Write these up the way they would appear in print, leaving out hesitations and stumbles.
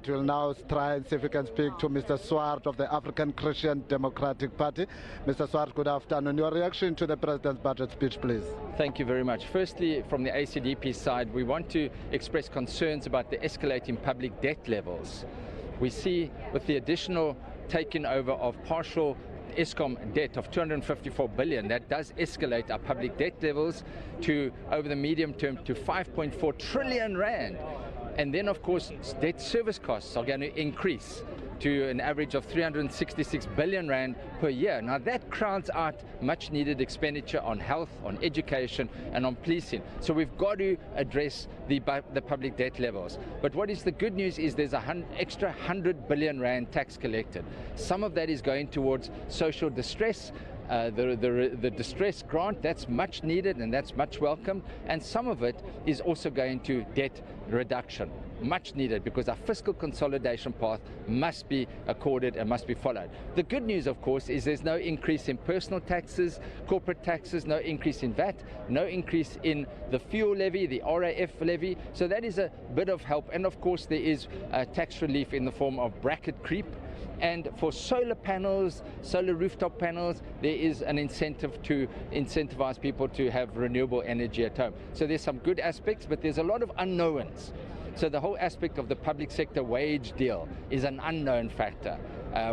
But we'll now try and see if we can speak to Mr. Swart of the African Christian Democratic Party. Mr. Swart, good afternoon. Your reaction to the President's budget speech, please. Thank you very much. Firstly, from the ACDP side, we want to express concerns about the escalating public debt levels. We see with the additional taking over of partial Eskom debt of 254 billion, that does escalate our public debt levels to, over the medium term, to 5.4 trillion rand. And then, of course, debt service costs are going to increase to an average of 366 billion rand per year. Now that crowds out much needed expenditure on health, on education and on policing. So we've got to address the public debt levels. But what is the good news is there's extra 100 billion rand tax collected. Some of that is going towards social distress. The distress grant, that's much needed and that's much welcome, and some of it is also going to debt reduction, much needed, because our fiscal consolidation path must be accorded and must be followed. The good news, of course, is there's no increase in personal taxes, corporate taxes, no increase in VAT, no increase in the fuel levy, the RAF levy, so that is a bit of help. And of course there is tax relief in the form of bracket creep. And for solar panels, solar rooftop panels, there is an incentive to incentivize people to have renewable energy at home. So there's some good aspects, but there's a lot of unknowns. So the whole aspect of the public sector wage deal is an unknown factor.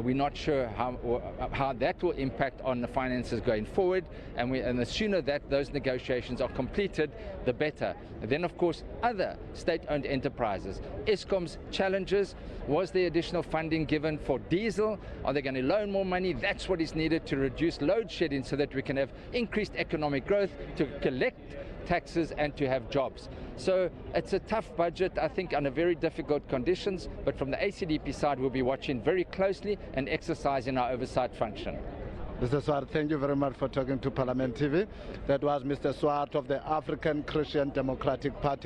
We're not sure how that will impact on the finances going forward, and the sooner that those negotiations are completed, the better. And then, of course, other state-owned enterprises. Eskom's challenges: was there additional funding given for diesel? Are they going to loan more money? That's what is needed to reduce load shedding so that we can have increased economic growth, to collect taxes and to have jobs. So it's a tough budget, I think, under very difficult conditions, but from the ACDP side we'll be watching very closely and exercising our oversight function. Mr. Swart, thank you very much for talking to Parliament TV. That was Mr. Swart of the African Christian Democratic Party.